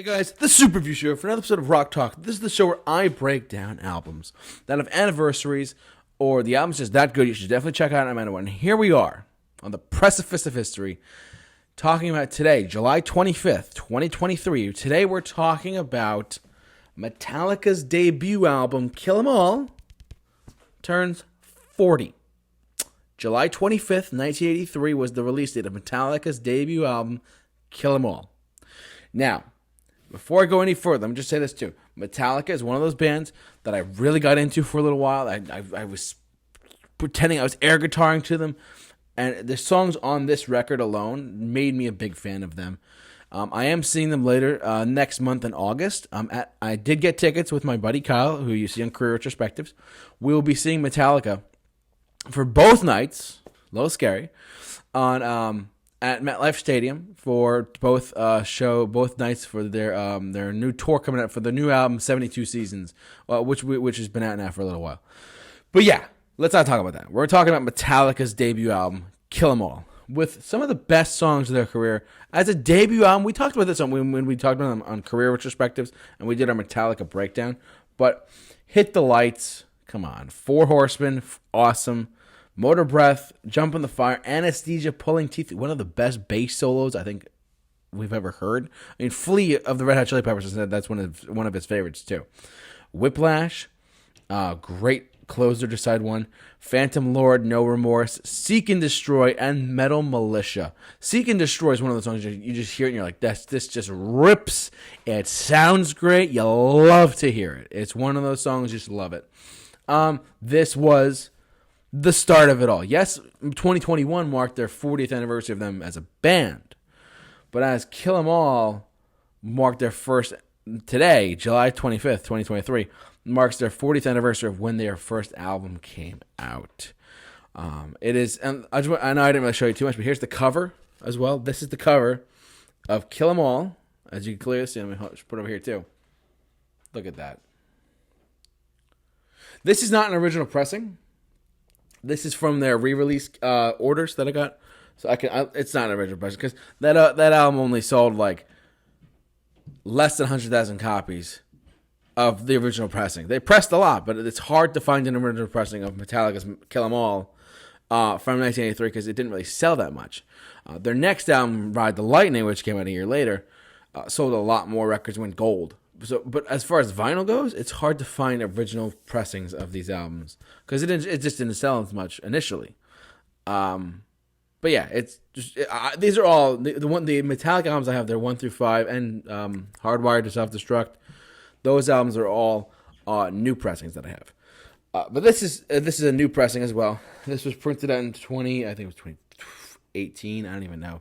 Guys, the Super Review Show for another episode of Rock Talk. This is the show where I break down albums that have anniversaries or the album's just that good. You should definitely check out no matter what. And here we are on the precipice of history talking about today, July 25th, 2023. Today we're talking about Metallica's debut album, Kill 'Em All, turns 40. July 25th, 1983 was the release date of Metallica's debut album, Kill 'Em All. Now, before I go any further, let me just say this too. Metallica is one of those bands that I really got into for a little while. I was pretending I was air guitaring to them, and the songs on this record alone made me a big fan of them. I am seeing them later next month in August. I did get tickets with my buddy Kyle, who you see on Career Retrospectives. We will be seeing Metallica for both nights, a little scary, on at MetLife Stadium for both nights for their new tour coming out for the new album 72 Seasons, which has been out now for a little while. But yeah, let's not talk about that. We're talking about Metallica's debut album, Kill 'Em All, with some of the best songs of their career. As a debut album, we talked about this when we talked about them on Career Retrospectives, and we did our Metallica breakdown. But Hit the Lights, come on. Four Horsemen, awesome. Motor Breath, Jump in the Fire, Anesthesia, Pulling Teeth, one of the best bass solos I think we've ever heard. I mean, Flea of the Red Hot Chili Peppers said that's one of his favorites too. Whiplash, great closer to side one. Phantom Lord, No Remorse, Seek and Destroy, and Metal Militia. Seek and Destroy is one of those songs you just hear it and you're like, this just rips. It sounds great. You love to hear it. It's one of those songs, you just love it. This was the start of it all. Yes, 2021 marked their 40th anniversary of them as a band, but as Kill 'Em All marked their first, today, July 25th, 2023, marks their 40th anniversary of when their first album came out. It is, and I know I didn't really show you too much, but here's the cover as well. This is the cover of Kill 'Em All, as you can clearly see. Let me put it over here too. Look at that. This is not an original pressing. This is from their re-release orders that I got, so it's not an original pressing because that album only sold like less than 100,000 copies of the original pressing. They pressed a lot, but it's hard to find an original pressing of Metallica's Kill 'Em All from 1983 because it didn't really sell that much. Their next album, Ride the Lightning, which came out a year later, sold a lot more records, went gold. But as far as vinyl goes, it's hard to find original pressings of these albums because it just didn't sell as much initially. But yeah, it's just these are all the Metallica albums I have. They're 1 through 5 and Hardwired to Self-Destruct. Those albums are all new pressings that I have. But this is a new pressing as well. This was printed out in 2018. I don't even know.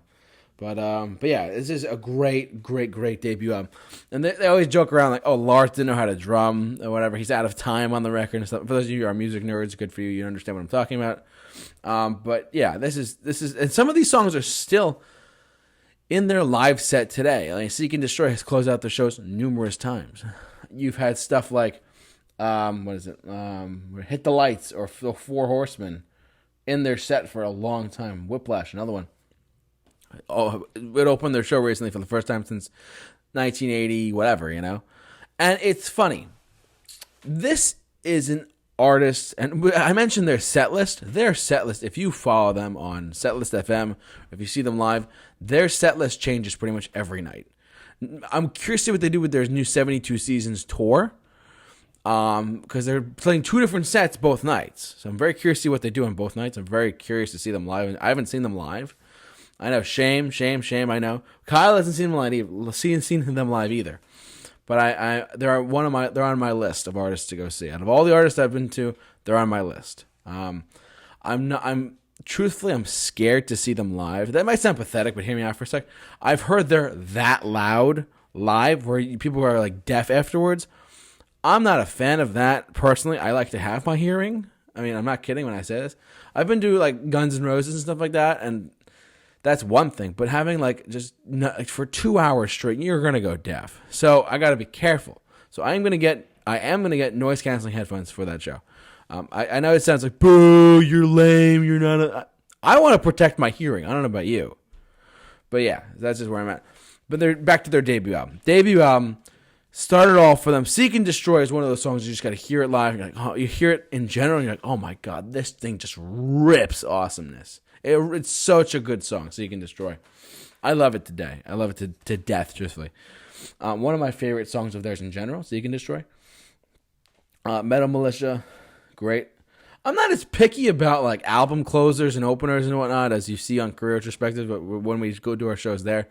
But yeah, this is a great debut album. And they always joke around like, oh, Lars didn't know how to drum or whatever. He's out of time on the record and stuff. For those of you who are music nerds, good for you. You understand what I'm talking about. But yeah, this is, and some of these songs are still in their live set today. Like Seek and Destroy has closed out their shows numerous times. You've had stuff like, Hit the Lights or the Four Horsemen in their set for a long time. Whiplash, another one. Oh, it opened their show recently for the first time since 1980, whatever, you know? And it's funny. This is an artist, and I mentioned their set list. Their set list, if you follow them on Setlist FM, if you see them live, their set list changes pretty much every night. I'm curious to see what they do with their new 72 Seasons tour, because they're playing two different sets both nights. So I'm very curious to see what they do on both nights. I'm very curious to see them live. I haven't seen them live. I know, shame, I know. Kyle hasn't seen them live either. But they're on my list of artists to go see. Out of all the artists I've been to, they're on my list. I'm scared to see them live. That might sound pathetic, but hear me out for a sec. I've heard they're that loud live where people are like deaf afterwards. I'm not a fan of that personally. I like to have my hearing. I mean, I'm not kidding when I say this. I've been to like Guns N' Roses and stuff like that, and that's one thing, but having for 2 hours straight, you're gonna go deaf. So I gotta be careful. So I am gonna get noise canceling headphones for that show. I know it sounds like, boo, you're lame. You're not. I want to protect my hearing. I don't know about you, but yeah, that's just where I'm at. But they're back to their debut album. Debut album started off for them. Seek and Destroy is one of those songs you just got to hear it live. You're like, oh, you hear it in general, and you're like, oh my God, this thing just rips awesomeness. It's such a good song, Seek and Destroy. I love it today. I love it to death, truthfully. One of my favorite songs of theirs in general, Seek and Destroy. Metal Militia, great. I'm not as picky about like album closers and openers and whatnot as you see on Career Retrospectives, but when we go do our shows there,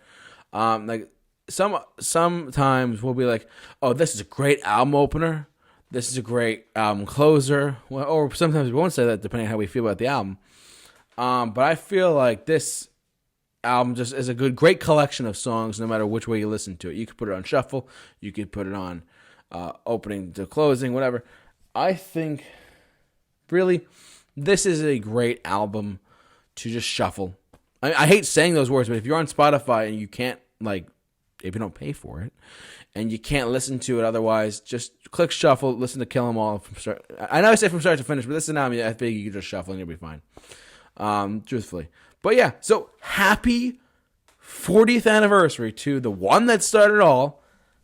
like sometimes we'll be like, oh, this is a great album opener, this is a great album closer, well, or sometimes we won't say that depending on how we feel about the album. But I feel like this album just is a great collection of songs, no matter which way you listen to it. You could put it on shuffle, you could put it on opening to closing, whatever. I think really this is a great album to just shuffle. I hate saying those words, but if you're on Spotify and you can't, like, if you don't pay for it and you can't listen to it otherwise, just click shuffle, listen to Kill 'Em All from start. I know I say from start to finish, but this is an album I think you can just shuffle and you'll be fine. Truthfully. But yeah, so happy 40th anniversary to the one that started all,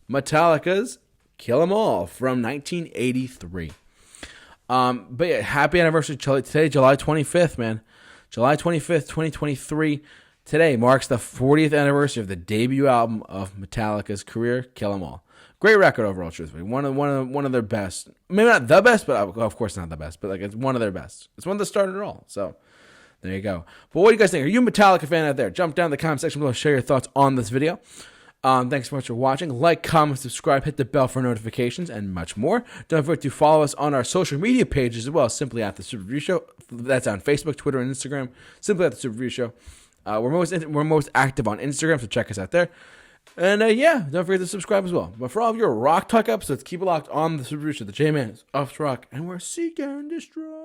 Metallica's Kill 'Em All from 1983. But yeah, happy anniversary today, July 25th, man. July 25th, 2023. Today marks the 40th anniversary of the debut album of Metallica's career, Kill 'Em All. Great record overall, truthfully. One of their best. Maybe not the best, but of course not the best. But like it's one of their best. It's one that started it all. So there you go. But what do you guys think? Are you a Metallica fan out there? Jump down in the comment section below, share your thoughts on this video. Thanks so much for watching. Like, comment, subscribe, hit the bell for notifications, and much more. Don't forget to follow us on our social media pages as well, simply at The Super Review Show. That's on Facebook, Twitter, and Instagram. Simply at The Super Review Show. We're most active on Instagram, so check us out there. And yeah, don't forget to subscribe as well. But for all of your Rock Talk episodes, keep it locked on The Super Review Show. The J-Man is off to rock, and we're Seek and Destroy.